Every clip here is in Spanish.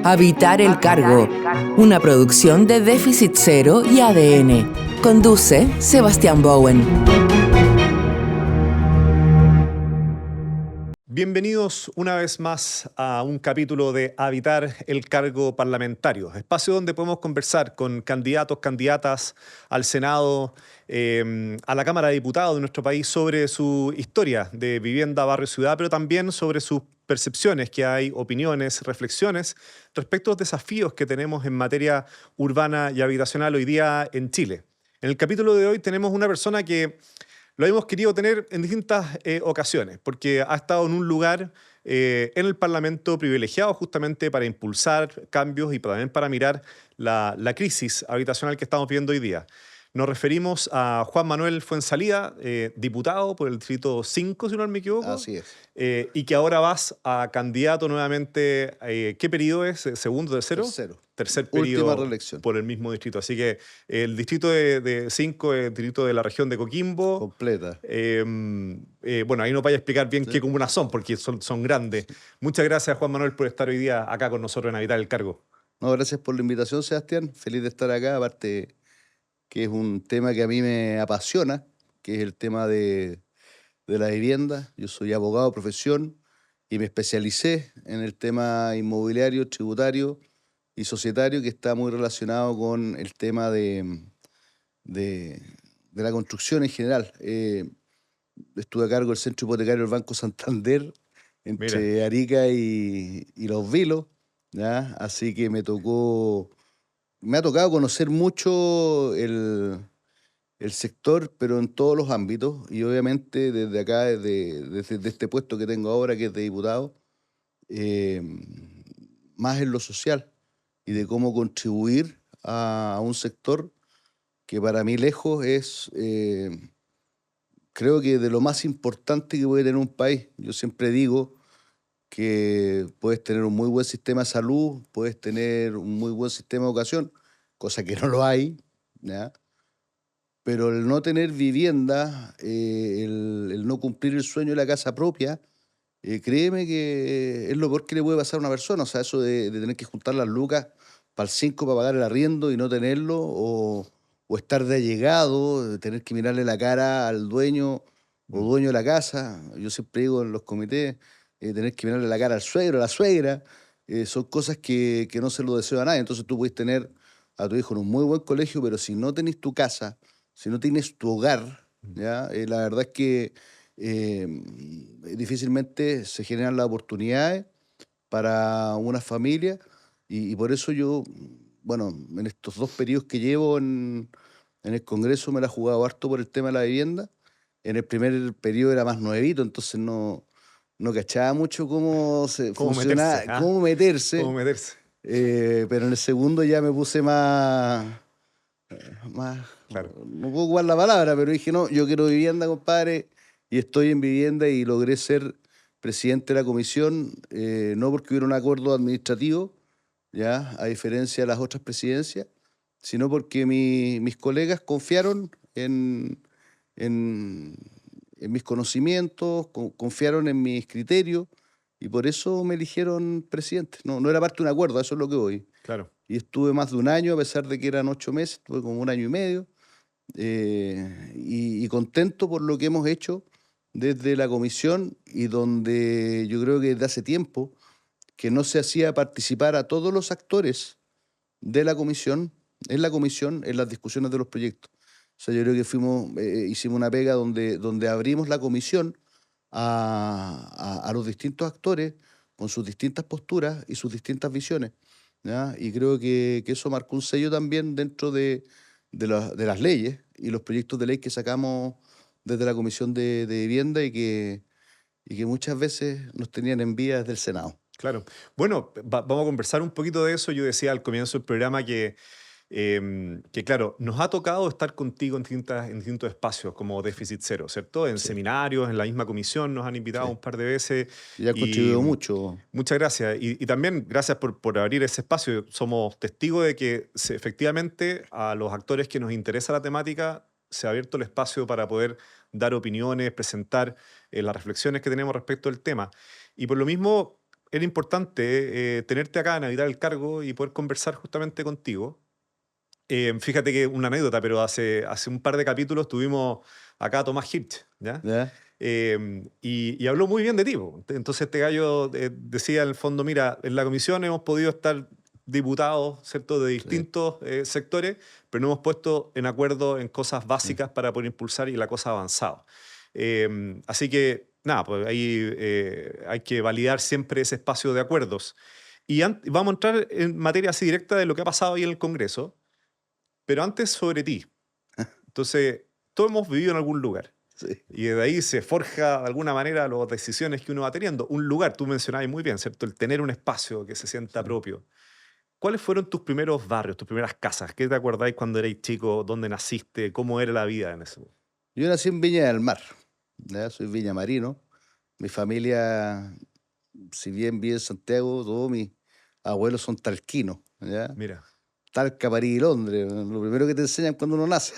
Habitar el cargo, una producción de Déficit Cero y ADN. Conduce Sebastián Bowen. Bienvenidos una vez más a un capítulo de Habitar el Cargo Parlamentario, espacio donde podemos conversar con candidatos, candidatas al Senado, a la Cámara de Diputados de nuestro país sobre su historia de vivienda, barrio, ciudad, pero también sobre sus percepciones que hay, opiniones, reflexiones respecto a los desafíos que tenemos en materia urbana y habitacional hoy día en Chile. En el capítulo de hoy tenemos una persona que lo hemos querido tener en distintas ocasiones, porque ha estado en un lugar en el Parlamento privilegiado justamente para impulsar cambios y también para mirar la crisis habitacional que estamos viendo hoy día. Nos referimos a Juan Manuel Fuenzalida, diputado por el Distrito 5, si no me equivoco. Así es. Y que ahora vas a candidato nuevamente. ¿Qué periodo es? ¿Segundo, tercero? Tercero. Tercer periodo. Última reelección. Por el mismo distrito. Así que el distrito de 5 es el distrito de la región de Coquimbo. Completa. Bueno, ahí no vaya a explicar bien qué comunas son, porque son grandes. Muchas gracias, Juan Manuel, por estar hoy día acá con nosotros en Habitar el Cargo. No, gracias por la invitación, Sebastián. Feliz de estar acá. Aparte que es un tema que a mí me apasiona, que es el tema de la vivienda. Yo soy abogado de profesión y me especialicé en el tema inmobiliario, tributario y societario, que está muy relacionado con el tema de la construcción en general. Estuve a cargo del Centro Hipotecario del Banco Santander, entre Arica y Los Vilos, ¿ya? Así que me ha tocado conocer mucho el sector, pero en todos los ámbitos, y obviamente desde acá, desde este puesto que tengo ahora, que es de diputado, más en lo social y de cómo contribuir a un sector que para mí lejos es, creo que de lo más importante que puede tener un país. Yo siempre digo que puedes tener un muy buen sistema de salud, puedes tener un muy buen sistema de educación, cosa que no lo hay, ¿ya? Pero el no tener vivienda, el no cumplir el sueño de la casa propia, créeme que es lo peor que le puede pasar a una persona. O sea, eso de tener que juntar las lucas para el 5 para pagar el arriendo y no tenerlo, o estar de allegado, de tener que mirarle la cara al dueño o dueño de la casa. Yo siempre digo en los comités, tener que mirarle la cara al suegro, a la suegra, son cosas que no se lo deseo a nadie. Entonces tú puedes tener a tu hijo en un muy buen colegio, pero si no tenés tu casa, si no tienes tu hogar, ¿ya? La verdad es que difícilmente se generan las oportunidades para una familia, y por eso yo, bueno, en estos 2 periodos que llevo en el Congreso me la he jugado harto por el tema de la vivienda. En el primer periodo era más nuevito, entonces no cachaba mucho cómo funcionaba, cómo meterse. Pero en el segundo ya me puse más, claro. No puedo ocupar la palabra, pero dije, no, yo quiero vivienda, compadre, y estoy en vivienda, y logré ser presidente de la comisión, no porque hubiera un acuerdo administrativo, ya, a diferencia de las otras presidencias, sino porque mis colegas confiaron en mis conocimientos, confiaron en mis criterios, y por eso me eligieron presidente. No era parte de un acuerdo, a eso es lo que voy. Claro. Y estuve más de un año, a pesar de que eran 8 meses, estuve como 1 año y medio, y contento por lo que hemos hecho desde la comisión, y donde yo creo que desde hace tiempo que no se hacía participar a todos los actores de la comisión, en las discusiones de los proyectos. O sea, yo creo que hicimos una pega donde abrimos la comisión a los distintos actores con sus distintas posturas y sus distintas visiones, ¿ya? Y creo que eso marcó un sello también dentro de las leyes y los proyectos de ley que sacamos desde la Comisión de Vivienda, y que muchas veces nos tenían en vía desde el Senado. Claro. Bueno, vamos a conversar un poquito de eso. Yo decía al comienzo del programa que claro, nos ha tocado estar contigo en distintos espacios como Déficit Cero, ¿cierto? En seminarios, en la misma comisión nos han invitado un par de veces. Y ha contribuido mucho. Muchas gracias. Y también gracias por abrir ese espacio. Somos testigos de que efectivamente a los actores que nos interesa la temática se ha abierto el espacio para poder dar opiniones, presentar las reflexiones que tenemos respecto al tema. Y por lo mismo, era importante tenerte acá en Habitar el Cargo y poder conversar justamente contigo. Fíjate que una anécdota, pero hace un par de capítulos tuvimos acá a Tomás Hirsch, ¿ya? ¿Ya? Y habló muy bien de ti, po. Entonces este gallo decía en el fondo, mira, en la comisión hemos podido estar diputados, ¿cierto?, de Sí. distintos sectores, pero no hemos puesto en acuerdo en cosas básicas para poder impulsar y la cosa ha avanzado. Así que, nada, pues ahí hay que validar siempre ese espacio de acuerdos. Y vamos a entrar en materia así directa de lo que ha pasado ahí en el Congreso, pero antes sobre ti. Entonces, todos hemos vivido en algún lugar. Sí. Y de ahí se forja de alguna manera las decisiones que uno va teniendo. Un lugar, tú mencionabas muy bien, ¿cierto? El tener un espacio que se sienta propio. ¿Cuáles fueron tus primeros barrios, tus primeras casas? ¿Qué te acordáis cuando erais chico? ¿Dónde naciste? ¿Cómo era la vida en ese momento? Yo nací en Viña del Mar, ¿ya? Soy viñamarino. Mi familia, si bien vive en Santiago, todos mis abuelos son talquinos, ¿ya? Mira, Talca, París y Londres, lo primero que te enseñan cuando uno nace.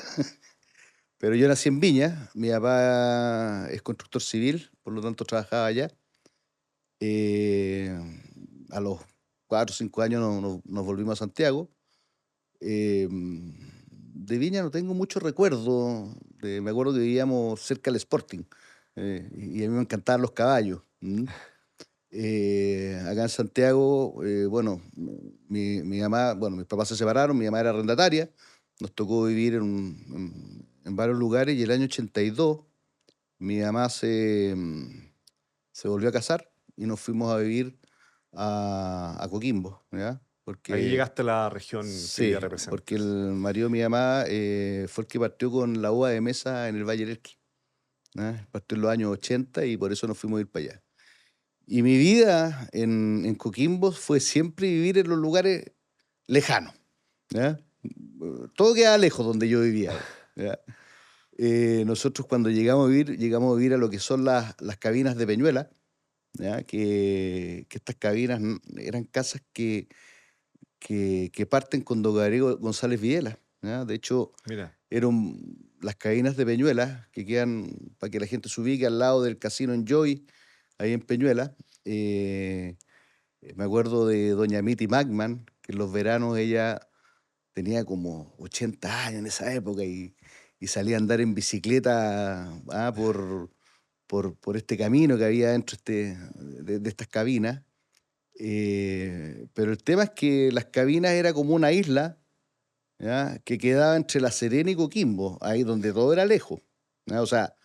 Pero yo nací en Viña, mi papá es constructor civil, por lo tanto trabajaba allá. Eh, a los 4 o 5 años nos volvimos a Santiago. De Viña no tengo mucho recuerdo. Me acuerdo que vivíamos cerca del Sporting y a mí me encantaban los caballos. Acá en Santiago, bueno, mi mamá, bueno, mis papás se separaron, mi mamá era arrendataria, nos tocó vivir en varios lugares y el año 82 mi mamá se volvió a casar y nos fuimos a vivir a Coquimbo, ¿ya? ahí Porque llegaste a la región que sí, ella representa. porque el marido de mi mamá fue el que partió con la uva de mesa en el Valle del Elqui, ¿ya? Partió en los años 80 y por eso nos fuimos a ir para allá. Y mi vida en Coquimbo fue siempre vivir en los lugares lejanos, ¿ya? Todo queda lejos donde yo vivía, ¿ya? Nosotros cuando llegamos a vivir a lo que son las cabinas de Peñuela, ¿ya? Que estas cabinas eran casas que parten con don Gabriel González Videla, ¿ya? De hecho, Mira, eran las cabinas de Peñuela, que quedan, para que la gente se ubique, al lado del casino Enjoy, ahí en Peñuela. Me acuerdo de doña Mitty Magman, que en los veranos ella tenía como 80 años en esa época y salía a andar en bicicleta por este camino que había dentro de estas cabinas. Pero el tema es que las cabinas era como una isla, ¿ya? Que quedaba entre La Serena y Coquimbo, ahí donde todo era lejos, ¿ya? O sea,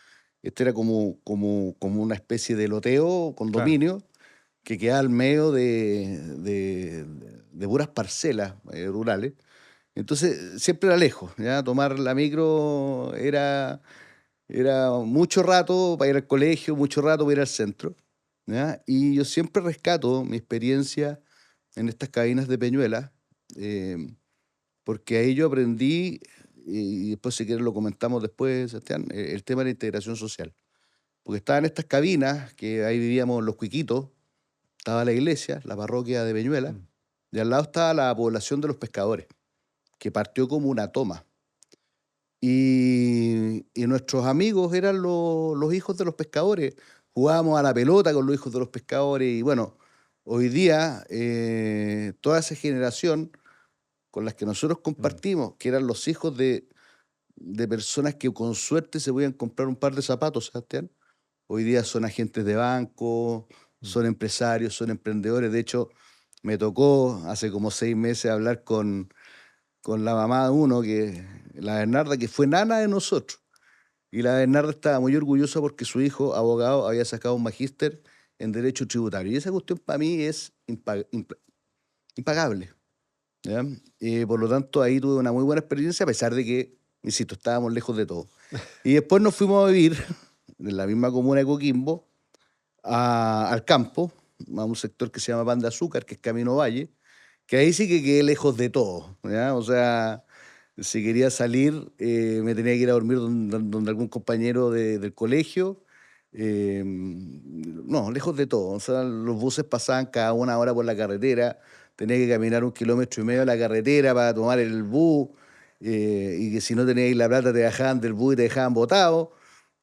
este era como una especie de loteo, claro. condominio, que quedaba al medio de puras parcelas rurales. Entonces, siempre era lejos, ¿ya? Tomar la micro era mucho rato para ir al colegio, mucho rato para ir al centro, ¿ya? Y yo siempre rescato mi experiencia en estas cabinas de Peñuela, eh, porque ahí yo aprendí, y después si quieres lo comentamos después, Sebastián, el tema de la integración social. Porque estaban estas cabinas, que ahí vivíamos los cuiquitos, estaba la iglesia, la parroquia de Peñuela, Mm. y al lado estaba la población de los pescadores, que partió como una toma. Y nuestros amigos eran los hijos de los pescadores. Jugábamos a la pelota con los hijos de los pescadores. Y bueno, hoy día toda esa generación con las que nosotros Mm. compartimos, que eran los hijos de personas que con suerte se podían comprar un par de zapatos, Sebastián, hoy día son agentes de banco, Mm. son empresarios, son emprendedores. De hecho, me tocó hace como 6 meses hablar con la mamá de uno, la Bernarda, que fue nana de nosotros. Y la Bernarda estaba muy orgullosa porque su hijo, abogado, había sacado un magíster en Derecho Tributario. Y esa cuestión para mí es impagable, ¿ya? Por lo tanto, ahí tuve una muy buena experiencia, a pesar de que, insisto, estábamos lejos de todo. Y después nos fuimos a vivir en la misma comuna de Coquimbo, al campo, a un sector que se llama Pan de Azúcar, que es Camino Valle, que ahí sí que quedé lejos de todo, ¿ya? O sea, si quería salir, me tenía que ir a dormir donde algún compañero del colegio. No, lejos de todo. O sea, los buses pasaban cada 1 hora por la carretera, tenía que caminar 1,5 kilómetros de la carretera para tomar el bus, y que si no teníais la plata te bajaban del bus y te dejaban botado.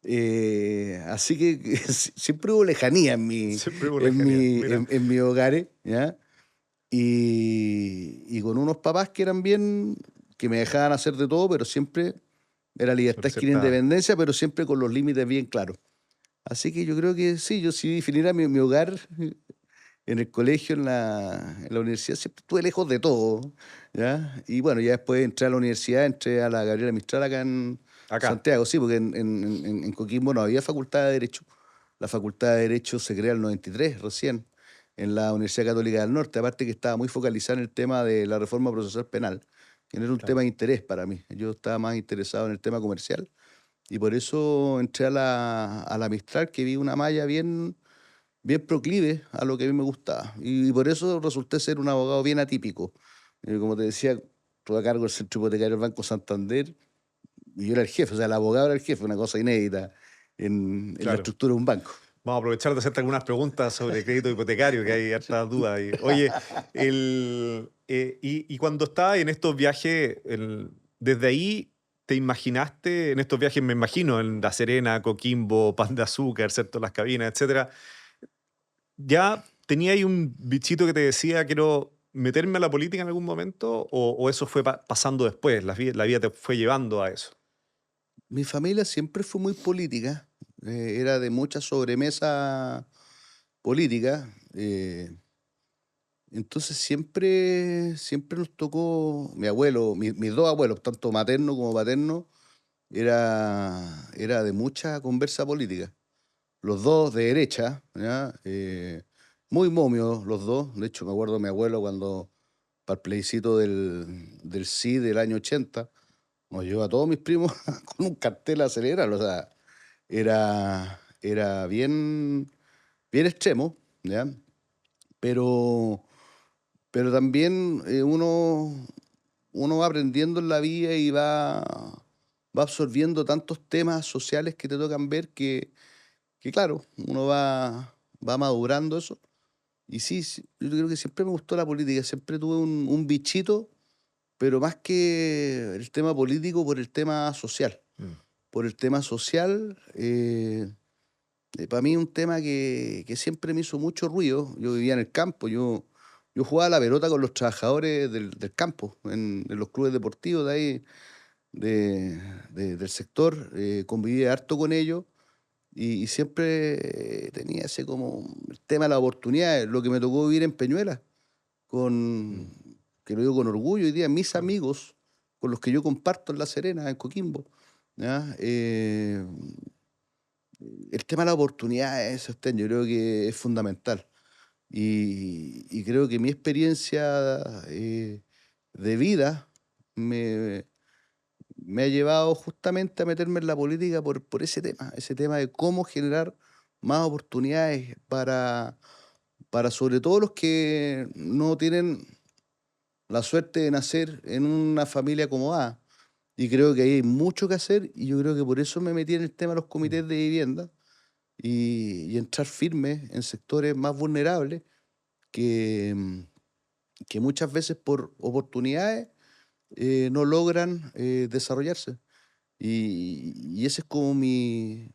Así que siempre hubo lejanía Siempre hubo lejanía, mira. en mis hogares, ¿ya? Y con unos papás que eran bien, que me dejaban hacer de todo, pero siempre era libertad, Con esquina, cierta... independencia, pero siempre con los límites bien claros. Así que yo creo que sí, yo sí definiera mi hogar en el colegio, en la universidad, siempre estuve lejos de todo, ¿ya? Y bueno, ya después entré a la universidad, entré a la Gabriela Mistral acá en Acá, Santiago, sí, porque en Coquimbo no había facultad de Derecho. La facultad de Derecho se crea en el 93 recién, en la Universidad Católica del Norte, aparte que estaba muy focalizada en el tema de la reforma procesal penal, que no era un tema claro. de interés para mí. Yo estaba más interesado en el tema comercial y por eso entré a la Mistral, que vi una malla bien proclive a lo que a mí me gustaba. Y por eso resulté ser un abogado bien atípico. Como te decía, tuve a cargo el Centro Hipotecario del Banco Santander y yo era el jefe, o sea, el abogado era el jefe, una cosa inédita en la Claro. estructura de un banco. Vamos a aprovechar de hacerte algunas preguntas sobre crédito hipotecario, que hay hartas dudas ahí. Oye, y cuando estabas en estos viajes, desde ahí te imaginaste, en estos viajes me imagino, en La Serena, Coquimbo, Pan de Azúcar, ¿cierto? Las cabinas, etcétera, ¿ya tenía ahí un bichito que te decía quiero meterme a la política en algún momento? ¿O eso fue pasando después? La vida te fue llevando a eso. Mi familia siempre fue muy política, era de mucha sobremesa política. Entonces siempre nos tocó, mi abuelo, mis dos abuelos, tanto materno como paterno, era de mucha conversa política. Los dos de derecha, ¿ya? Muy momios los dos. De hecho, me acuerdo de mi abuelo cuando, para el plebiscito del sí del año 80, nos llevó a todos mis primos con un cartel a acelerar. O sea, era bien extremo, ¿ya? Pero, pero también uno va aprendiendo en la vida y va absorbiendo tantos temas sociales que te tocan ver que claro, uno va madurando eso. Y sí, sí, yo creo que siempre me gustó la política, siempre tuve un bichito, pero más que el tema político, por el tema social. Mm. Por el tema social, para mí un tema que siempre me hizo mucho ruido. Yo vivía en el campo, yo jugaba a la pelota con los trabajadores del campo, en los clubes deportivos de ahí, del sector, convivía harto con ellos y siempre tenía ese como el tema de la oportunidad, lo que me tocó vivir en Peñuela, Mm. con, que lo digo con orgullo hoy día, mis Claro. amigos con los que yo comparto en La Serena, en Coquimbo, ¿ya? El tema de la oportunidad es sostén, yo creo que es fundamental. Y creo que mi experiencia de vida me, me ha llevado justamente a meterme en la política por ese tema de cómo generar más oportunidades para sobre todo los que no tienen la suerte de nacer en una familia acomodada. Y creo que ahí hay mucho que hacer y yo creo que por eso me metí en el tema de los Mm. comités de vivienda y entrar firme en sectores más vulnerables que, que muchas veces por oportunidades no logran desarrollarse. Y ese es como mi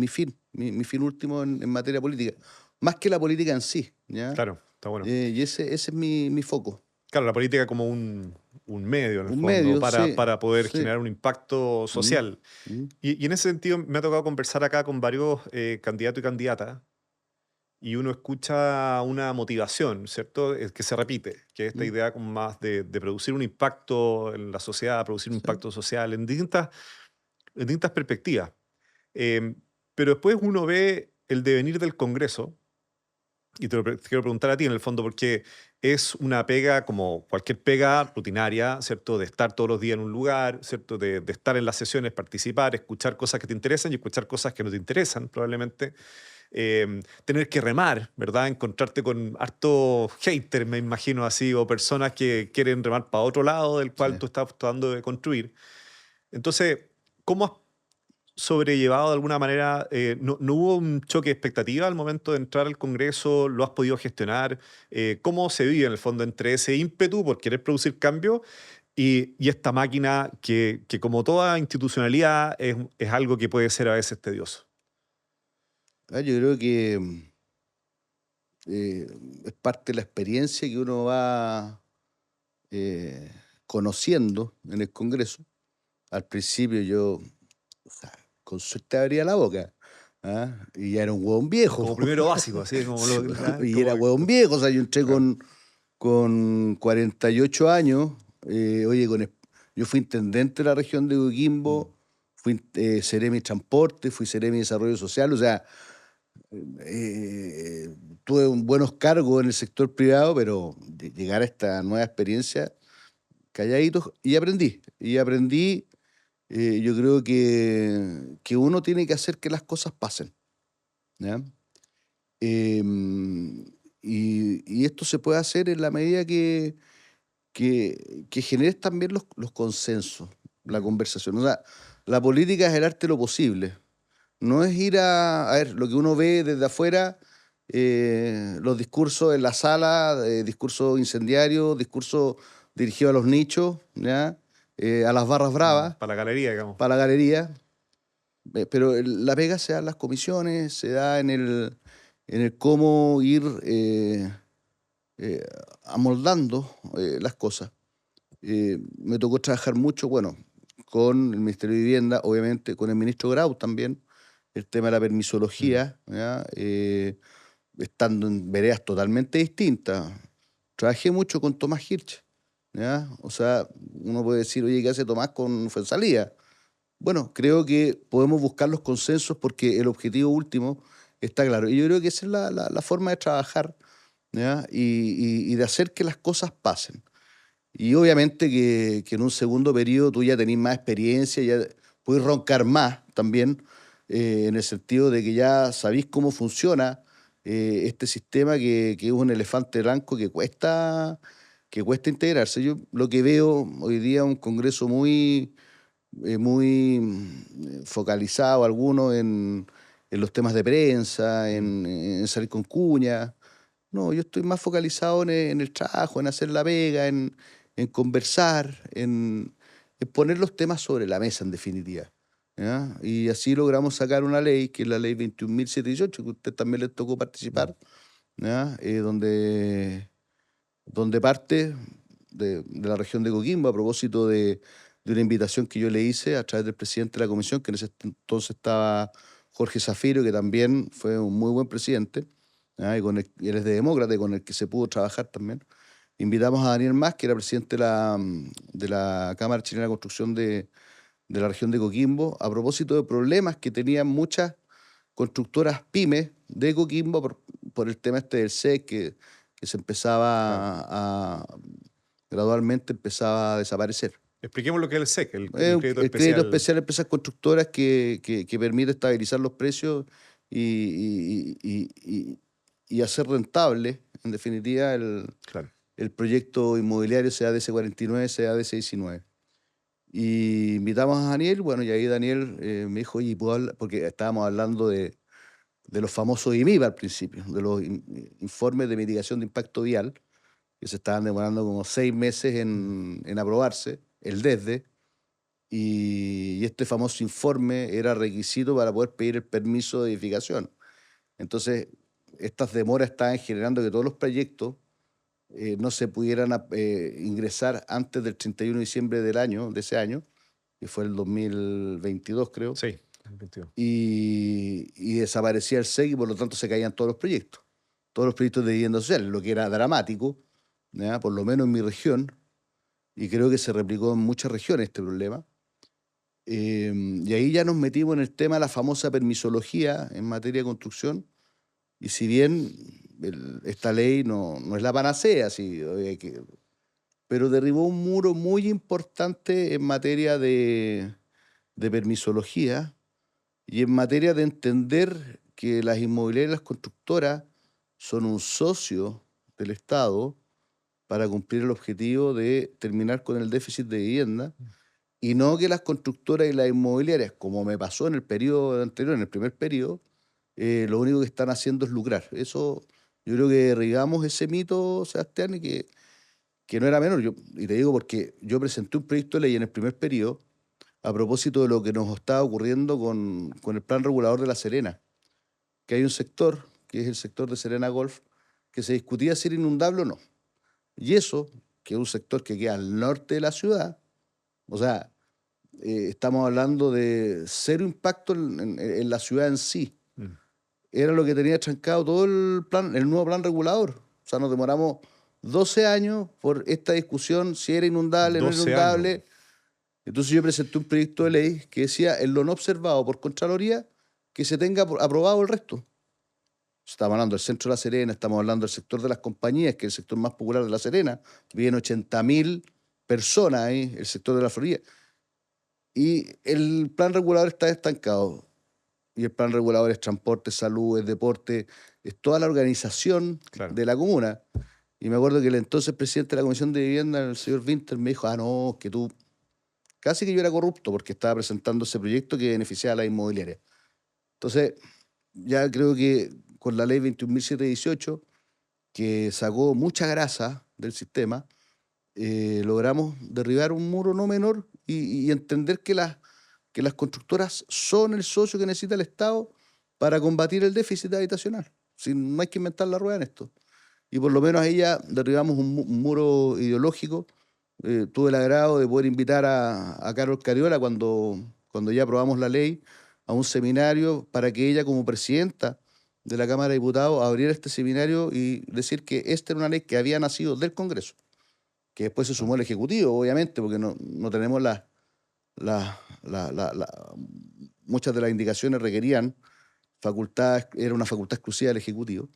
fin, mi fin último en materia política, más que la política en sí, ¿ya? Claro, está bueno. Y ese es mi foco. Claro, la política como un medio, en el Un fondo, medio, sí, para poder sí. generar un impacto Mm, social. mm, Y en ese sentido me ha tocado conversar acá con varios candidatos y candidatas, y uno escucha una motivación, ¿cierto? Que se repite, que es esta mm, idea como más de producir un impacto en la sociedad, producir un sí, impacto social en distintas perspectivas. Em, pero después uno ve el devenir del Congreso. Y te quiero preguntar a ti, en el fondo, porque es una pega como cualquier pega rutinaria, ¿cierto? De estar todos los días en un lugar, ¿cierto? De estar en las sesiones, participar, escuchar cosas que te interesan y escuchar cosas que no te interesan, probablemente. Tener que remar, ¿verdad? Encontrarte con harto hater, me imagino así, o personas que quieren remar para otro lado del sí. cual tú estás tratando de construir. Entonces, ¿cómo has sobrellevado de alguna manera? ¿No hubo un choque de expectativa al momento de entrar al Congreso? ¿Lo has podido gestionar? ¿Cómo se vive en el fondo entre ese ímpetu por querer producir cambio Y esta máquina que como toda institucionalidad es algo que puede ser a veces tedioso. Yo creo que es parte de la experiencia que uno va eh, conociendo en el Congreso. Al principio yo, o sea, con suerte abría la boca, ¿ah? Y ya era un hueón viejo. Como primero básico, así como Sí, lo... y era hueón viejo, o sea, yo entré Claro. con 48 años, oye, yo fui intendente de la región de Coquimbo, fui seremi de transporte, fui seremi de desarrollo social, o sea, eh, tuve buenos cargos en el sector privado, pero llegar a esta nueva experiencia, calladito, y aprendí. Y aprendí, yo creo que uno tiene que hacer que las cosas pasen, ¿ya? Em, y esto se puede hacer en la medida que generes también los consensos, la conversación. O sea, la política es el arte de lo posible. No es ir a ver, lo que uno ve desde afuera, los discursos en la sala, discursos incendiarios, discursos dirigidos a los nichos, ¿ya? A las barras bravas, Para la galería, digamos. para la galería. Pero la pega se da en las comisiones, se da en el cómo ir eh, amoldando las cosas. Me tocó trabajar mucho, bueno, con el Ministerio de Vivienda, obviamente, con el ministro Grau también, el tema de la permisología, ¿ya? Estando en veredas totalmente distintas. Trabajé mucho con Tomás Hirsch, ¿ya? O sea, uno puede decir, oye, ¿qué hace Tomás con Fuenzalía? Bueno, creo que podemos buscar los consensos porque el objetivo último está claro. Y yo creo que esa es la forma de trabajar, ¿ya? Y de hacer que las cosas pasen. Y obviamente que en un segundo periodo tú ya tenés más experiencia, ya puedes roncar más también, en el sentido de que ya sabéis cómo funciona este sistema que es un elefante blanco que cuesta integrarse. Yo lo que veo hoy día es un Congreso muy focalizado, algunos en los temas de prensa, en salir con cuña. No, yo estoy más focalizado en el trabajo, en hacer la pega, en conversar, en poner los temas sobre la mesa, en definitiva, ¿ya? Y así logramos sacar una ley, que es la ley 21.718, que a usted también le tocó participar, ¿ya? Donde parte de la región de Coquimbo, a propósito de una invitación que yo le hice a través del presidente de la comisión, que en ese entonces estaba Jorge Zafiro, que también fue un muy buen presidente, ¿ya? Y él es de demócrata, y con el que se pudo trabajar también. Invitamos a Daniel Mas, que era presidente de la Cámara Chilena de Construcción de la región de Coquimbo, a propósito de problemas que tenían muchas constructoras pymes de Coquimbo por el tema este del SEC, que se Claro. empezaba gradualmente empezaba a desaparecer. Expliquemos lo que es el SEC, el crédito El crédito especial. especial a empresas constructoras que permite estabilizar los precios y hacer rentable, en definitiva, Claro. el proyecto inmobiliario, sea DC49, sea DC19. Y invitamos a Daniel, bueno, y ahí Daniel me dijo, oye, ¿puedo hablar? Porque estábamos hablando de los famosos IMIV al principio, de los informes de mitigación de impacto vial, que se estaban demorando como 6 meses en aprobarse, el DESDE, y este famoso informe era requisito para poder pedir el permiso de edificación. Entonces, estas demoras estaban generando que todos los proyectos no se pudieran ingresar antes del 31 de diciembre de ese año, que fue el 2022, creo, Sí, el 22. y desaparecía el SEC y por lo tanto se caían todos los proyectos de vivienda social, lo que era dramático, ¿ya? Por lo menos en mi región, y creo que se replicó en muchas regiones este problema. Y ahí ya nos metimos en el tema de la famosa permisología en materia de construcción, y si bien esta ley no es la panacea, sí, pero derribó un muro muy importante en materia de permisología y en materia de entender que las inmobiliarias y las constructoras son un socio del Estado para cumplir el objetivo de terminar con el déficit de vivienda, y no que las constructoras y las inmobiliarias, como me pasó en el periodo anterior, en el primer periodo, lo único que están haciendo es lucrar. Eso, yo creo que derribamos ese mito, Sebastián, y que que no era menor. Y te digo porque yo presenté un proyecto de ley en el primer periodo a propósito de lo que nos estaba ocurriendo con el plan regulador de La Serena, que hay un sector, que es el sector de Serena Golf, que se discutía si era inundable o no. Y eso, que es un sector que queda al norte de la ciudad, o sea, estamos hablando de cero impacto en la ciudad en sí. Mm. Era lo que tenía trancado todo el nuevo plan regulador. O sea, nos demoramos 12 años por esta discusión, si era inundable o no era 12 años. inundable. Entonces yo presenté un proyecto de ley que decía, en lo no observado por Contraloría, que se tenga aprobado el resto. Estamos hablando del centro de La Serena, estamos hablando del sector de las compañías, que es el sector más popular de La Serena. Viven 80.000 personas ahí, el sector de la Florida. Y el plan regulador está estancado. Y el plan regulador es transporte, salud, es deporte, es toda la organización Claro. de la comuna. Y me acuerdo que el entonces presidente de la Comisión de Vivienda, el señor Winter, me dijo, no, que tú... Casi que yo era corrupto porque estaba presentando ese proyecto que beneficiaba a la inmobiliaria. Entonces, ya creo que con la ley 21.718, que sacó mucha grasa del sistema, logramos derribar un muro no menor y entender que las constructoras son el socio que necesita el Estado para combatir el déficit habitacional. No hay que inventar la rueda en esto. Y por lo menos ahí ya derribamos un muro ideológico. Tuve el agrado de poder invitar a Carol Cariola cuando ya aprobamos la ley a un seminario para que ella, como presidenta de la Cámara de Diputados, abriera este seminario y decir que esta era una ley que había nacido del Congreso, que después se sumó el Ejecutivo, obviamente, porque no tenemos muchas de las indicaciones requerían facultad, era una facultad exclusiva del Ejecutivo.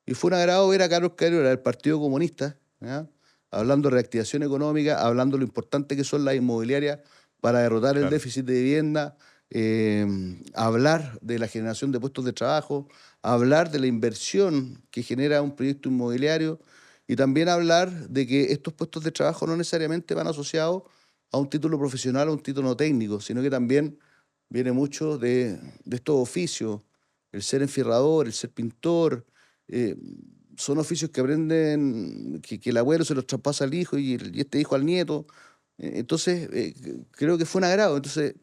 Y fue un agrado ver a Carlos Cariola del Partido Comunista, ¿ya?, hablando de reactivación económica, hablando de lo importante que son las inmobiliarias para derrotar el déficit de vivienda, hablar de la generación de puestos de trabajo, hablar de la inversión que genera un proyecto inmobiliario y también hablar de que estos puestos de trabajo no necesariamente van asociados a un título profesional o un título técnico, sino que también viene mucho de estos oficios, el ser enfierrador, el ser pintor. Son oficios que aprenden, que el abuelo se los traspasa al hijo y este hijo al nieto. Entonces, creo que fue un agrado. Entonces,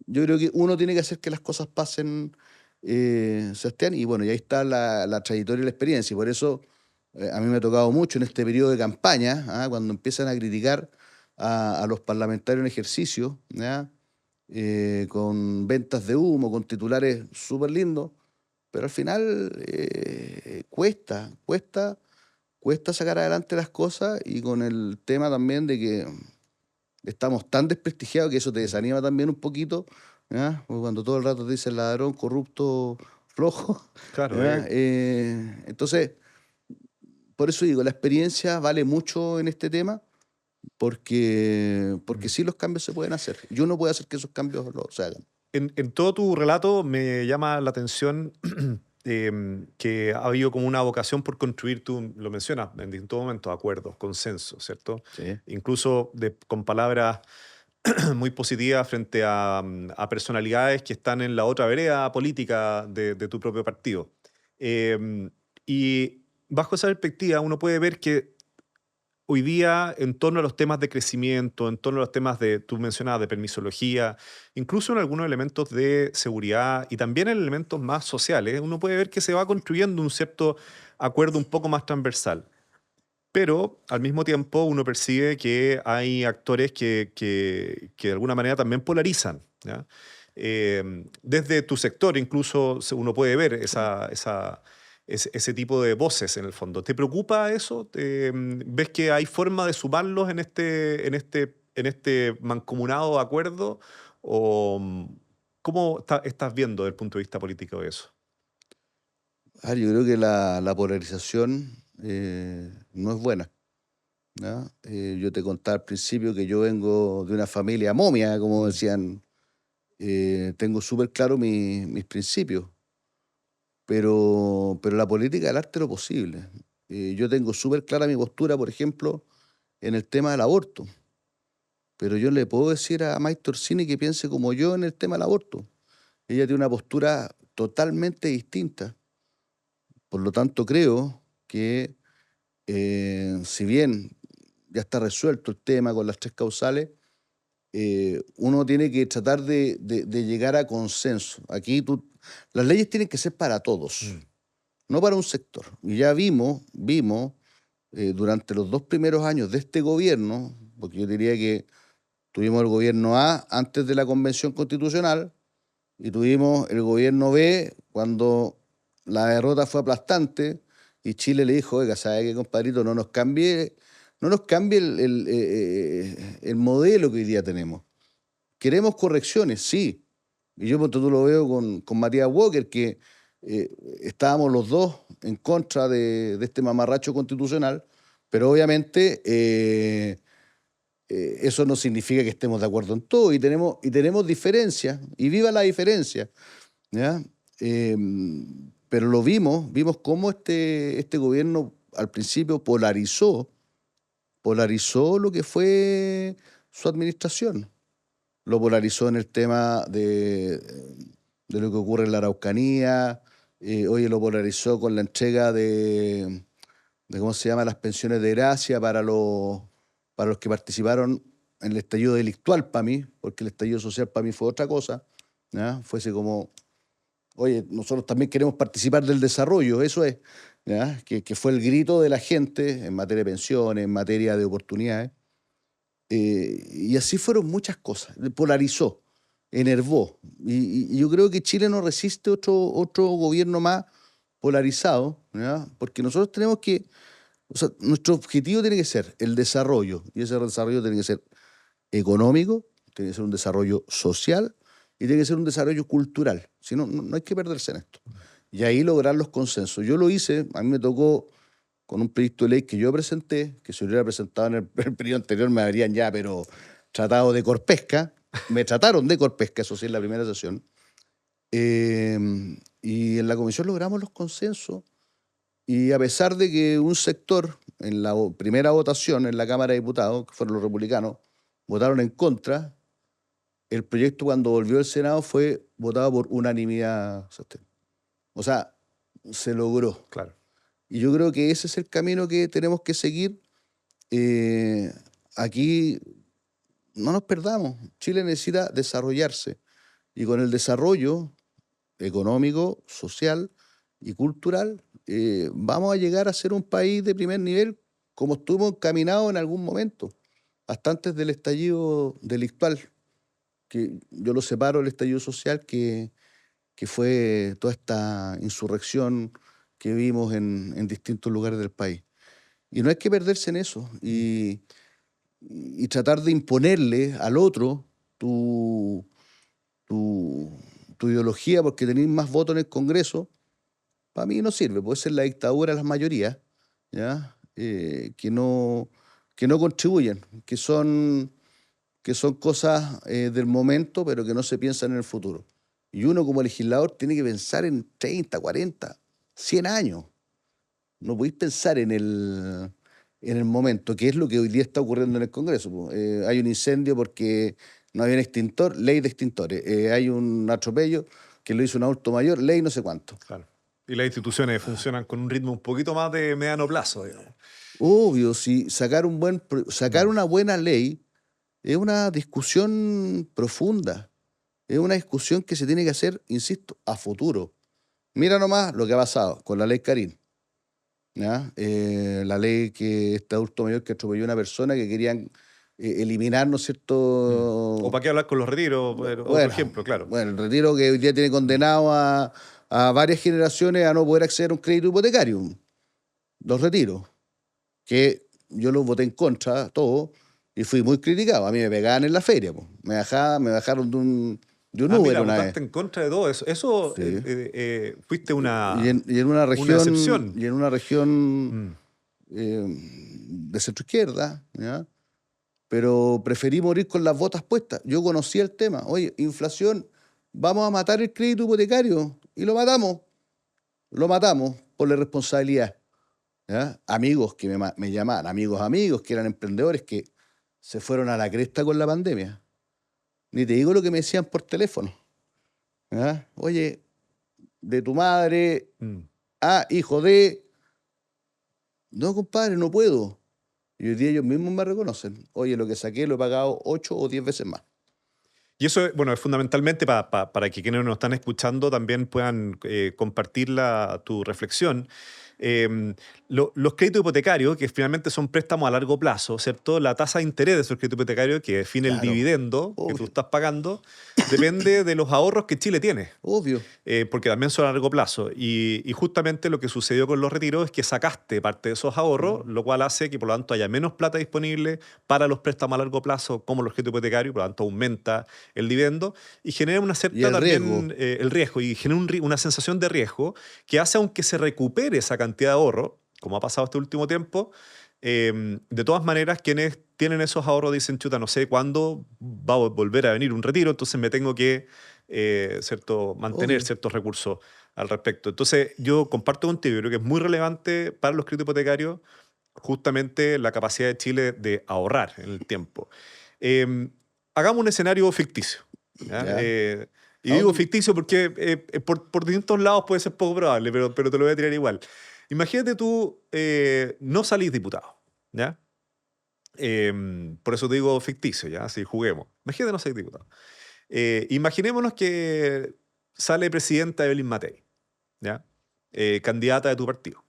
yo creo que uno tiene que hacer que las cosas pasen, Sebastián, y bueno, y ahí está la trayectoria y la experiencia. Y por eso a mí me ha tocado mucho en este periodo de campaña, cuando empiezan a criticar a los parlamentarios en ejercicio, ¿ya?, con ventas de humo, con titulares súper lindos, pero al final cuesta sacar adelante las cosas, y con el tema también de que estamos tan desprestigiados que eso te desanima también un poquito, ¿ya? Porque cuando todo el rato te dicen ladrón, corrupto, flojo, Claro. ¿ya? Entonces, por eso digo, la experiencia vale mucho en este tema, porque sí los cambios se pueden hacer y uno puede hacer que esos cambios se hagan. En todo tu relato me llama la atención que ha habido como una vocación por construir, tú lo mencionas en distintos momentos, acuerdos, consensos, ¿cierto? Sí. Incluso con palabras muy positivas frente a personalidades que están en la otra vereda política de tu propio partido. Y bajo esa perspectiva uno puede ver que hoy día, en torno a los temas de crecimiento, en torno a los temas tú mencionabas, de permisología, incluso en algunos elementos de seguridad y también en elementos más sociales, uno puede ver que se va construyendo un cierto acuerdo un poco más transversal. Pero al mismo tiempo uno percibe que hay actores que de alguna manera también polarizan, ¿ya? Desde tu sector incluso uno puede ver ese tipo de voces en el fondo. ¿Te preocupa eso? ¿Ves que hay forma de sumarlos en este mancomunado acuerdo? ¿O cómo estás viendo desde el punto de vista político eso? Yo creo que la polarización no es buena, ¿ya? Yo te contaba al principio que yo vengo de una familia momia, como decían. Tengo súper claro mis principios, pero la política es el arte de lo posible. Yo tengo súper clara mi postura, por ejemplo, en el tema del aborto, pero yo le puedo decir a Maite Orsini que piense como yo en el tema del aborto. Ella tiene una postura totalmente distinta. Por lo tanto, creo que si bien ya está resuelto el tema con las 3 causales, uno tiene que tratar de llegar a consenso. Aquí las leyes tienen que ser para todos, no para un sector. Y ya vimos durante los 2 primeros años de este gobierno, porque yo diría que tuvimos el gobierno A antes de la Convención Constitucional y tuvimos el gobierno B cuando la derrota fue aplastante y Chile le dijo, oiga, ¿sabe qué, compadrito? No nos cambie el modelo que hoy día tenemos. Queremos correcciones, sí. Y yo tú lo veo con Matías Walker, que estábamos los dos en contra de este mamarracho constitucional, pero obviamente eso no significa que estemos de acuerdo en todo y tenemos diferencias, y viva la diferencia, ¿ya? Pero vimos cómo este gobierno al principio polarizó lo que fue su administración. Lo polarizó en el tema de lo que ocurre en la Araucanía, oye, lo polarizó con la entrega de ¿cómo se llama?, las pensiones de gracia para los que participaron en el estallido delictual para mí, porque el estallido social para mí fue otra cosa, ¿ya? Fuese como, oye, nosotros también queremos participar del desarrollo, eso es, ¿ya? Que fue el grito de la gente en materia de pensiones, en materia de oportunidades. Y así fueron muchas cosas. Polarizó, enervó. Y yo creo que Chile no resiste otro gobierno más polarizado, ¿ya? Porque nosotros tenemos que, o sea, nuestro objetivo tiene que ser el desarrollo, y ese desarrollo tiene que ser económico, tiene que ser un desarrollo social y tiene que ser un desarrollo cultural. Si no, no hay que perderse en esto. Y ahí lograr los consensos. Yo lo hice, a mí me tocó con un proyecto de ley que yo presenté, que si lo hubiera presentado en el periodo anterior me habrían ya, pero tratado de corpesca. Me trataron de corpesca, eso sí, en la primera sesión. Y en la comisión logramos los consensos. Y a pesar de que un sector, en la primera votación en la Cámara de Diputados, que fueron los republicanos, votaron en contra, el proyecto cuando volvió al Senado fue votado por unanimidad. O sea, se logró. Claro. Y yo creo que ese es el camino que tenemos que seguir. Aquí no nos perdamos. Chile necesita desarrollarse. Y con el desarrollo económico, social y cultural, vamos a llegar a ser un país de primer nivel, como estuvimos encaminados en algún momento, hasta antes del estallido delictual, que yo lo separo del estallido social, que fue toda esta insurrección que vimos en distintos lugares del país. Y no hay que perderse en eso y tratar de imponerle al otro tu ideología porque tenéis más votos en el Congreso. Para mí no sirve, puede ser la dictadura de las mayorías, ¿ya? Que no contribuyen, que son cosas del momento, pero que no se piensan en el futuro. Y uno como legislador tiene que pensar en 30, 40, 100 años. No podéis pensar en el momento, que es lo que hoy día está ocurriendo en el Congreso. Hay un incendio porque no había un extintor, ley de extintores. Hay un atropello que lo hizo un adulto mayor, ley no sé cuánto. Claro. Y las instituciones funcionan con un ritmo un poquito más de mediano plazo, digamos. Obvio, si sacar una buena ley es una discusión profunda. Es una discusión que se tiene que hacer, insisto, a futuro. Mira nomás lo que ha pasado con la ley Karim, ¿ya? La ley que este adulto mayor que atropelló a una persona que querían eliminar, ¿no es cierto? ¿O para qué hablar con los retiros? Otro ejemplo, claro. Bueno, el retiro que hoy día tiene condenado a varias generaciones a no poder acceder a un crédito hipotecario. Los retiros, que yo los voté en contra, todo, y fui muy criticado. A mí me pegaban en la feria, po. Me bajaron de un Uber mira, una vez. votaste en contra de todo eso. Eso Sí. fuiste una Y en una región, excepción. y en una región de centro izquierda, ¿ya? Pero preferí morir con las botas puestas. Yo conocía el tema. Oye, inflación, vamos a matar el crédito hipotecario. Y lo matamos. Lo matamos por la responsabilidad. ¿Ya? Amigos que me llamaban, amigos que eran emprendedores que se fueron a la cresta con la pandemia. Ni te digo lo que me decían por teléfono. ¿Ya? Oye, de tu madre, hijo de... No, compadre, no puedo. Y hoy día ellos mismos me reconocen. Oye, lo que saqué lo he pagado 8 o 10 veces más. Y eso, bueno, es fundamentalmente para que quienes nos están escuchando también puedan compartir tu reflexión. Los créditos hipotecarios, que finalmente son préstamos a largo plazo, ¿cierto? La tasa de interés de esos créditos hipotecarios, que define el Claro, dividendo que tú obvio, estás pagando, depende de los ahorros que Chile tiene. obvio. Porque también son a largo plazo. Y justamente lo que sucedió con los retiros es que sacaste parte de esos ahorros, lo cual hace que por lo tanto haya menos plata disponible para los préstamos a largo plazo, como los créditos hipotecarios, por lo tanto aumenta el dividendo y genera una Y cierta el riesgo. también el riesgo y genera una sensación de riesgo que hace, aunque se recupere esa cantidad de ahorro, como ha pasado este último tiempo, de todas maneras, quienes tienen esos ahorros dicen, chuta, no sé cuándo va a volver a venir un retiro, entonces me tengo que mantener Obvio. ciertos recursos al respecto. Entonces, yo comparto contigo, yo creo que es muy relevante para los créditos hipotecarios justamente la capacidad de Chile de ahorrar en el tiempo. Hagamos un escenario ficticio. ¿Ya? ¿Ya? Y ¿A digo dónde? ficticio porque por distintos lados puede ser poco probable, pero te lo voy a tirar igual. Imagínate tú no salís diputado, ¿ya? Por eso te digo ficticio, ¿ya? Si juguemos. Imagínate no salís diputado. Imaginémonos que sale presidenta Evelyn Matei, ¿ya? Candidata de tu partido.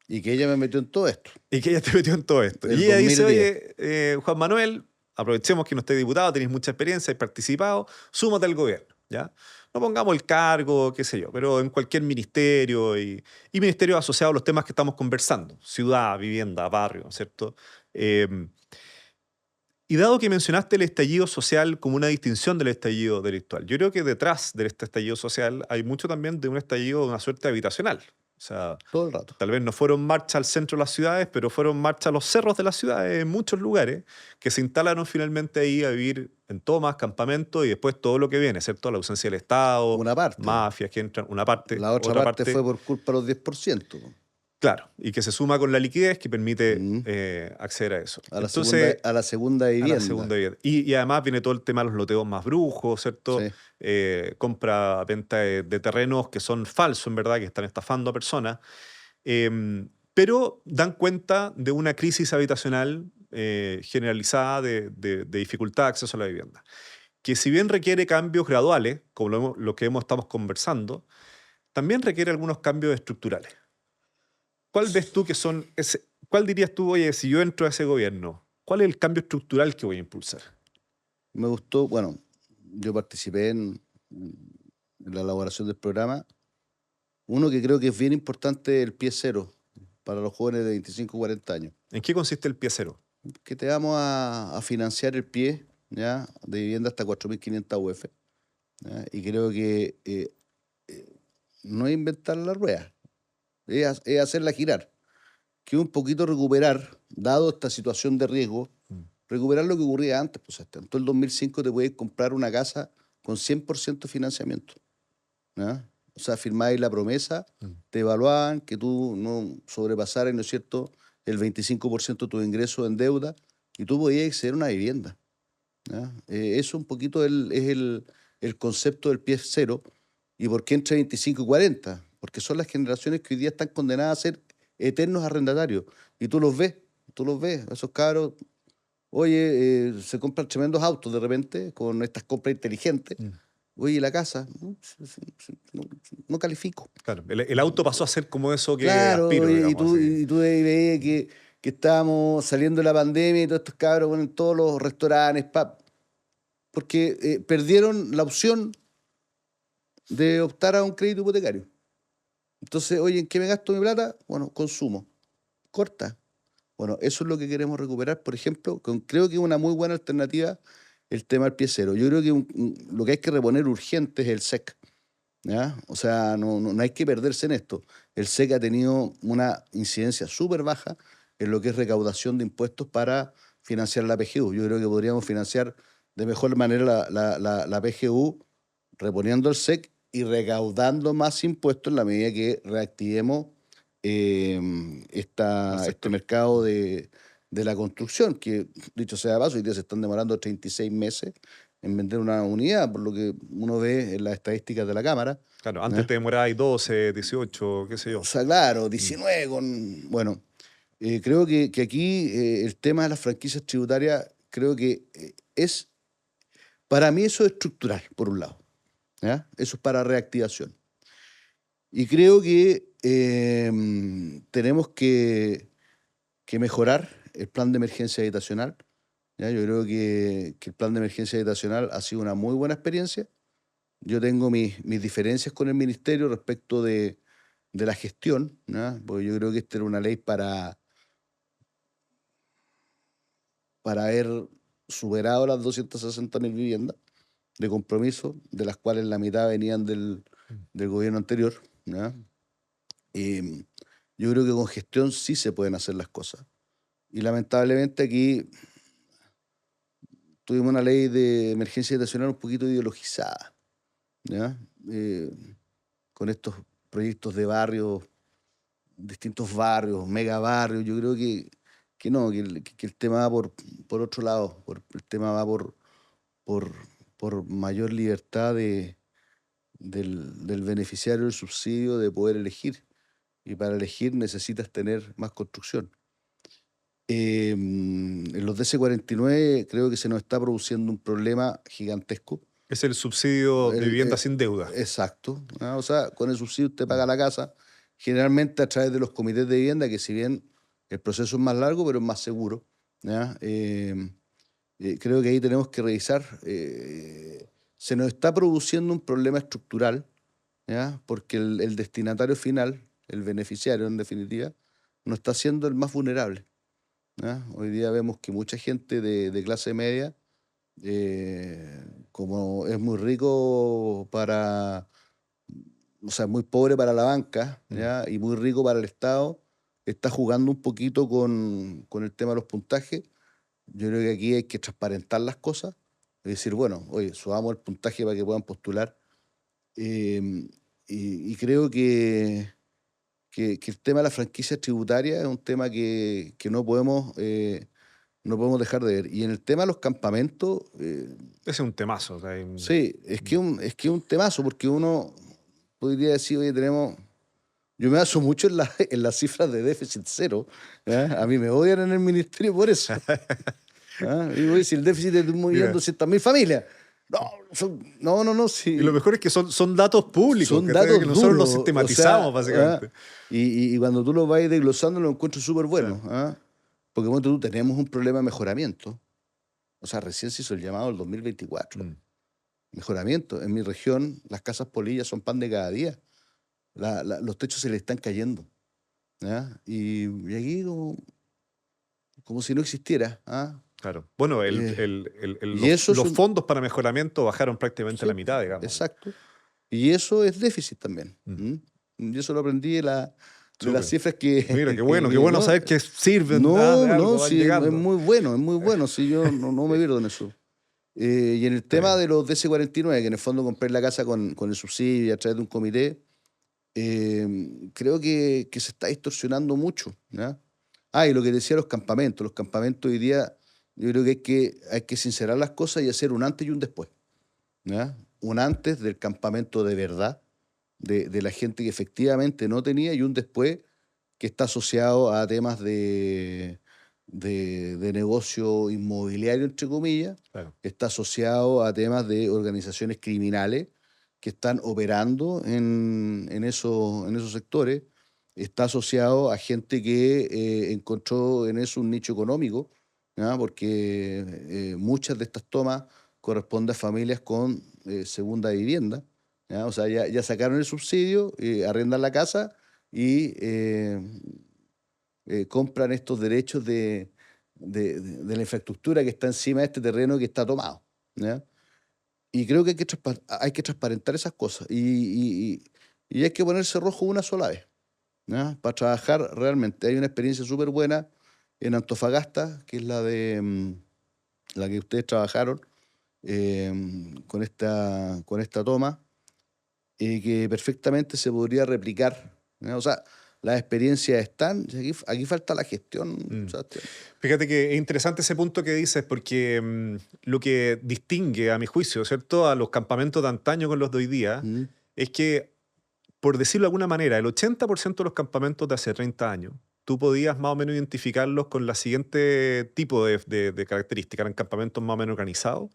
Y que ella me metió en todo esto. Y que ella te metió en todo esto. El Y ella dice, 2010. oye, Juan Manuel, aprovechemos que no estés diputado, tenés mucha experiencia, has participado, súmate al gobierno, ¿ya? No pongamos el cargo, qué sé yo, pero en cualquier ministerio y ministerios asociados a los temas que estamos conversando, ciudad, vivienda, barrio, ¿cierto? Y dado que mencionaste el estallido social como una distinción del estallido delictual, yo creo que detrás de este estallido social hay mucho también de un estallido de una suerte habitacional. O sea, Todo el rato. tal vez no fueron marchas al centro de las ciudades, pero fueron marchas a los cerros de las ciudades en muchos lugares que se instalaron finalmente ahí a vivir en tomas, campamentos y después todo lo que viene, ¿cierto? La ausencia del Estado, Una parte. mafias que entran, una parte, La otra parte fue por culpa de los 10%. claro, y que se suma con la liquidez que permite Mm. acceder a eso. A la Entonces, segunda a la vivienda. segunda vivienda. Y además viene todo el tema de los loteos más brujos, ¿cierto? Sí. Compra-venta de terrenos que son falsos, en verdad, que están estafando a personas. Pero dan cuenta de una crisis habitacional generalizada de dificultad de acceso a la vivienda. Que si bien requiere cambios graduales, como lo que estamos conversando, también requiere algunos cambios estructurales. ¿Cuál ves tú que cuál dirías tú, oye, si yo entro a ese gobierno, cuál es el cambio estructural que voy a impulsar? Me gustó, bueno, yo participé en la elaboración del programa. Uno que creo que es bien importante, el pie cero, para los jóvenes de 25 o 40 años. ¿En qué consiste el pie cero? Que te vamos a financiar el pie, ¿ya? De vivienda hasta 4.500 UF. ¿Ya? Y creo que no es inventar la rueda, es hacerla girar. Que un poquito recuperar, dado esta situación de riesgo, recuperar lo que ocurría antes. Pues hasta en todo el 2005 te podías comprar una casa con 100% financiamiento. ¿Ya? O sea, firmáis la promesa, te evaluaban que tú no sobrepasaras, ¿no es cierto?, el 25% de tus ingresos en deuda y tú podías acceder a una vivienda. ¿Ya? Eso un poquito es el concepto del pie cero. ¿Y por qué entre 25 y 40? Porque son las generaciones que hoy día están condenadas a ser eternos arrendatarios. Y tú los ves, esos cabros, oye, se compran tremendos autos de repente con estas compras inteligentes. Oye, la casa, no califico. Claro, el auto pasó a ser como eso que Claro, aspiro, oye, digamos así. y tú veías que estábamos saliendo de la pandemia y todos estos cabros, bueno, en todos los restaurantes, porque perdieron la opción de optar a un crédito hipotecario. Entonces, oye, ¿en qué me gasto mi plata? Bueno, consumo. Corta. Bueno, eso es lo que queremos recuperar, por ejemplo, creo que es una muy buena alternativa el tema del pie cero. Yo creo que lo que hay que reponer urgente es el SEC. ¿Ya? O sea, no hay que perderse en esto. El SEC ha tenido una incidencia súper baja en lo que es recaudación de impuestos para financiar la PGU. Yo creo que podríamos financiar de mejor manera la PGU reponiendo el SEC y recaudando más impuestos en la medida que reactivemos este mercado de la construcción, que dicho sea de paso, hoy día se están demorando 36 meses en vender una unidad, por lo que uno ve en las estadísticas de la Cámara. Claro, antes te demorabas 12, 18, qué sé yo. O sea, claro, 19 bueno, Creo que aquí el tema de las franquicias tributarias, creo que para mí eso es estructural, por un lado. ¿Ya? Eso es para reactivación. Y creo que tenemos que mejorar el plan de emergencia habitacional. ¿Ya? Yo creo que el plan de emergencia habitacional ha sido una muy buena experiencia. Yo tengo mis diferencias con el ministerio respecto de la gestión, ¿ya? Porque yo creo que esta era una ley para haber superado las 260.000 viviendas de compromiso, de las cuales la mitad venían del gobierno anterior, ¿ya? Yo creo que con gestión sí se pueden hacer las cosas. Y lamentablemente aquí tuvimos una ley de emergencia habitacional un poquito ideologizada, ¿ya? Con estos proyectos de barrios, distintos barrios, mega barrios. Yo creo que no, que el tema va por otro lado, el tema va por mayor libertad del beneficiario del subsidio de poder elegir. Y para elegir necesitas tener más construcción. En los DC49 creo que se nos está produciendo un problema gigantesco. Es el subsidio de vivienda sin deuda. Exacto. ¿No? O sea, con el subsidio usted paga la casa, generalmente a través de los comités de vivienda, que si bien el proceso es más largo, pero es más seguro. ¿Ya? Creo que ahí tenemos que revisar. Se nos está produciendo un problema estructural, ¿ya? Porque el destinatario final, el beneficiario en definitiva, no está siendo el más vulnerable. ¿Ya? Hoy día vemos que mucha gente de clase media, como es muy rico o sea, muy pobre para la banca, ¿ya? Y muy rico para el Estado, está jugando un poquito con el tema de los puntajes. Yo creo que aquí hay que transparentar las cosas, es decir, bueno, oye, subamos el puntaje para que puedan postular. Y creo que el tema de la franquicia tributaria es un tema que no podemos dejar de ver. Y en el tema de los campamentos... Ese es un temazo. O sea, sí, es que es un temazo, porque uno podría decir, oye, yo me baso mucho en las cifras de déficit cero. ¿Ya? A mí me odian en el ministerio por eso. ¿Ya? Y oye, si el déficit es de 1.200.000 familias. No. Sí. Y lo mejor es que son datos públicos, son datos que nosotros duros, los sistematizamos, o sea, básicamente. Y cuando tú los vas desglosando, lo encuentro súper bueno. Sí. Porque bueno, tú tenemos un problema de mejoramiento. O sea, recién se hizo el llamado del 2024. Mejoramiento. En mi región, las casas polillas son pan de cada día. Los techos se le están cayendo. ¿Ya? Y aquí como si no existiera. Claro. Bueno, los fondos para mejoramiento bajaron prácticamente a la mitad, digamos. Exacto. Y eso es déficit también. Y eso lo aprendí de las cifras que... Mira, qué bueno saber que sirven. Sí, es muy bueno. Sí, yo no me pierdo en eso. Y en el tema de los DC49, que en el fondo compré la casa con el subsidio y a través de un comité, creo que se está distorsionando mucho. ¿Ya? Y lo que decía los campamentos hoy día, yo creo que hay que sincerar las cosas y hacer un antes y un después. ¿Ya? Un antes del campamento de verdad, de la gente que efectivamente no tenía, y un después que está asociado a temas de negocio inmobiliario, entre comillas. Claro. Está asociado a temas de organizaciones criminales que están operando en esos sectores. Está asociado a gente que encontró en eso un nicho económico, ¿ya? Porque muchas de estas tomas corresponden a familias con segunda vivienda, ¿ya? O sea, ya sacaron el subsidio, arrendan la casa y compran estos derechos de la infraestructura que está encima de este terreno que está tomado, ¿ya? Y creo que hay que transparentar esas cosas y hay que ponerse rojo una sola vez, ¿ya? Para trabajar realmente. Hay una experiencia súper buena en Antofagasta, que es la que ustedes trabajaron con esta toma, que perfectamente se podría replicar, ¿ya? O sea, las experiencias están, aquí falta la gestión. Fíjate que es interesante ese punto que dices, porque lo que distingue, a mi juicio, ¿cierto?, a los campamentos de antaño con los de hoy día, es que, por decirlo de alguna manera, el 80% de los campamentos de hace 30 años tú podías más o menos identificarlos con la siguiente tipo de características. Eran campamentos más o menos organizados,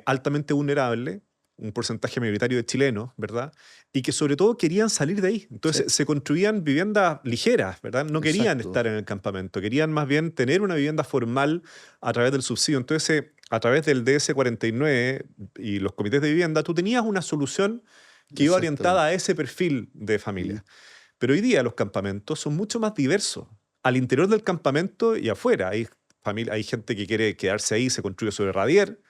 altamente vulnerables, un porcentaje mayoritario de chilenos, ¿verdad? Y que sobre todo querían salir de ahí. Entonces Sí, se construían viviendas ligeras, ¿verdad? No querían exacto, estar en el campamento, querían más bien tener una vivienda formal a través del subsidio. Entonces, a través del DS-49 y los comités de vivienda, tú tenías una solución que iba orientada exactamente. a ese perfil de Mm, familia. Pero hoy día los campamentos son mucho más diversos. Al interior del campamento y afuera. Hay gente que quiere quedarse ahí, se construye sobre radier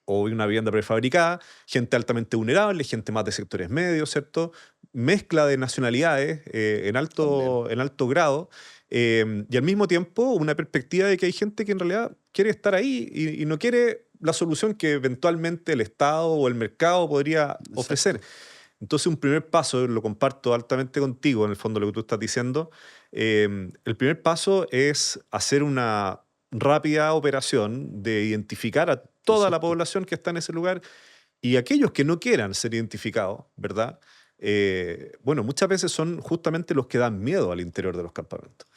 o una vivienda prefabricada, gente altamente vulnerable, gente más de sectores medios, ¿cierto? Mezcla de nacionalidades también, en alto grado, y al mismo tiempo una perspectiva de que hay gente que en realidad quiere estar ahí y no quiere la solución que eventualmente el Estado o el mercado podría ofrecer. exacto. Entonces, un primer paso, lo comparto altamente contigo, en el fondo, lo que tú estás diciendo. El primer paso es hacer una rápida operación de identificar a toda la Exacto. población que está en ese lugar y aquellos que no quieran ser identificados, ¿verdad? Bueno, muchas veces son justamente los que dan miedo al interior de los campamentos.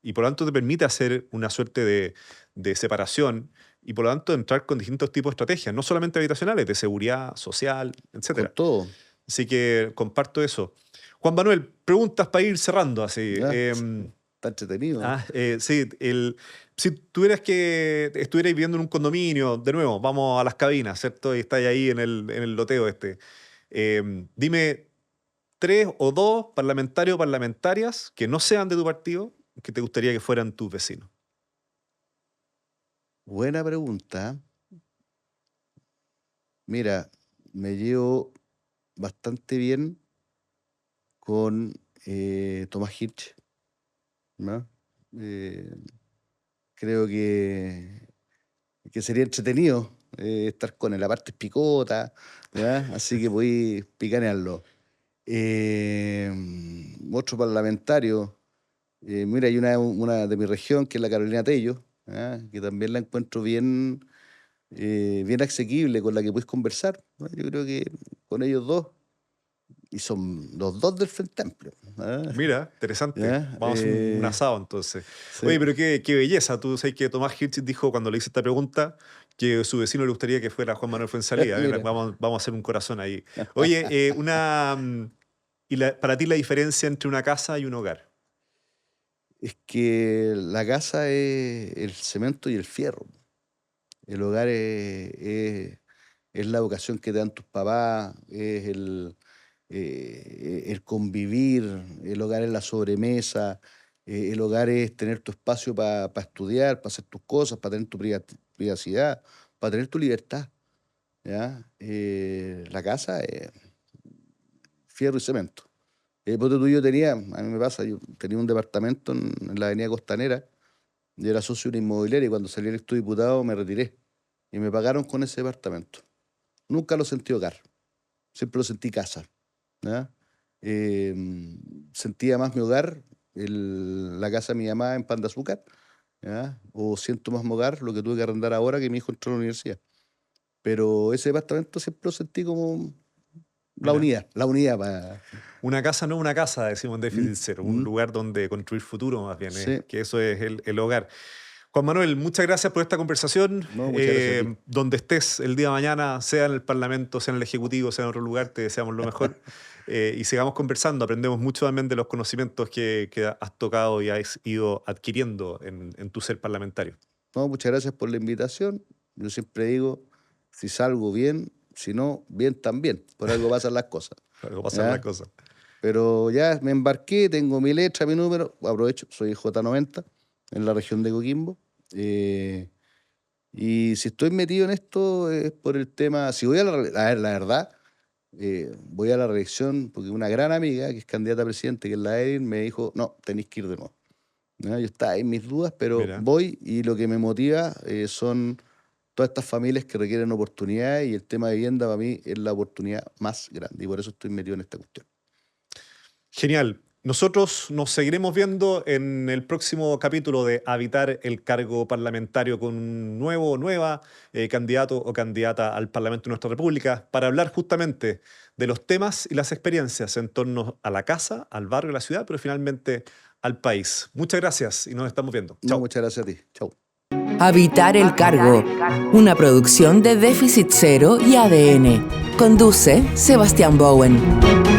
Y por lo tanto te permite hacer una suerte de separación y por lo tanto entrar con distintos tipos de estrategias, no solamente habitacionales, de seguridad social, Con etcétera. todo, Así que comparto eso. Juan Manuel, preguntas para ir cerrando así. ¿ya? Está entretenido. Sí, si tuvieras que estuvierais viviendo en un condominio, de nuevo, vamos a las cabinas, ¿cierto? Y estáis ahí en el loteo este. Dime tres o dos parlamentarios o parlamentarias que no sean de tu partido que te gustaría que fueran tus vecinos. Buena pregunta. Mira, me llevo bastante bien con Tomás Hirsch, ¿no? Eh, creo que sería entretenido estar con él. Aparte es picota, ¿ya? Así que voy a picanearlo. Otro parlamentario. Mira, hay una de mi región, que es la Carolina Tello, ¿ah? Que también la encuentro bien asequible, con la que puedes conversar, ¿no? Yo creo que con ellos dos, y son los dos del Frente Amplio, ¿ah? Mira, interesante. ¿Ya? Vamos a hacer un asado entonces. Sí, Oye, pero qué belleza. Tú sabes que Tomás Hirsch dijo cuando le hice esta pregunta que su vecino le gustaría que fuera Juan Manuel Fuenzalía. mira, Vamos a hacer un corazón ahí. Oye, para ti la diferencia entre una casa y un hogar. es que la casa es el cemento y el fierro. El hogar es la vocación que te dan tus papás, es el convivir, el hogar es la sobremesa, el hogar es tener tu espacio para estudiar, para hacer tus cosas, para tener tu privacidad, para tener tu libertad, ¿ya? La casa es fierro y cemento. Ponte tú, yo tenía, a mí me pasa, yo tenía un departamento en la avenida Costanera, yo era socio de una inmobiliaria y cuando salí electo diputado me retiré y me pagaron con ese departamento. Nunca lo sentí hogar, siempre lo sentí casa, ¿ya? Eh, Sentía más mi hogar, la casa de mi mamá en Pan de Azúcar, ¿ya? O siento más mi hogar lo que tuve que arrendar ahora que mi hijo entró a la universidad. Pero ese departamento siempre lo sentí como Mira. la unidad para... Una casa no una casa, decimos en Mm, déficit cero. Un mm, lugar donde construir futuro, más bien. sí, Que eso es el hogar. Juan Manuel, muchas gracias por esta conversación. no, muchas gracias a ti. Donde estés el día de mañana, sea en el Parlamento, sea en el Ejecutivo, sea en otro lugar, te deseamos lo mejor. Y sigamos conversando. Aprendemos mucho también de los conocimientos que has tocado y has ido adquiriendo en tu ser parlamentario. No, muchas gracias por la invitación. Yo siempre digo, si salgo bien, si no, bien también. Por algo pasan las cosas. Luego pasan las ¿Ya? cosas. Pero ya me embarqué, tengo mi letra, mi número, aprovecho, soy J90 en la región de Coquimbo. Y si estoy metido en esto es por el tema, si voy a ver, la verdad, voy a la reelección porque una gran amiga que es candidata a presidente, que es la Erin, me dijo, no, tenéis que ir de nuevo. ¿No? Yo estaba en mis dudas, pero Mira. voy y lo que me motiva son todas estas familias que requieren oportunidades y el tema de vivienda para mí es la oportunidad más grande y por eso estoy metido en esta cuestión. Genial. Nosotros nos seguiremos viendo en el próximo capítulo de Habitar el Cargo Parlamentario con un nuevo o nueva candidato o candidata al Parlamento de nuestra República para hablar justamente de los temas y las experiencias en torno a la casa, al barrio, a la ciudad, pero finalmente al país. Muchas gracias y nos estamos viendo. No, Chao. muchas gracias a ti. Chau. Habitar el Cargo, una producción de Déficit Cero y ADN. Conduce Sebastián Bowen.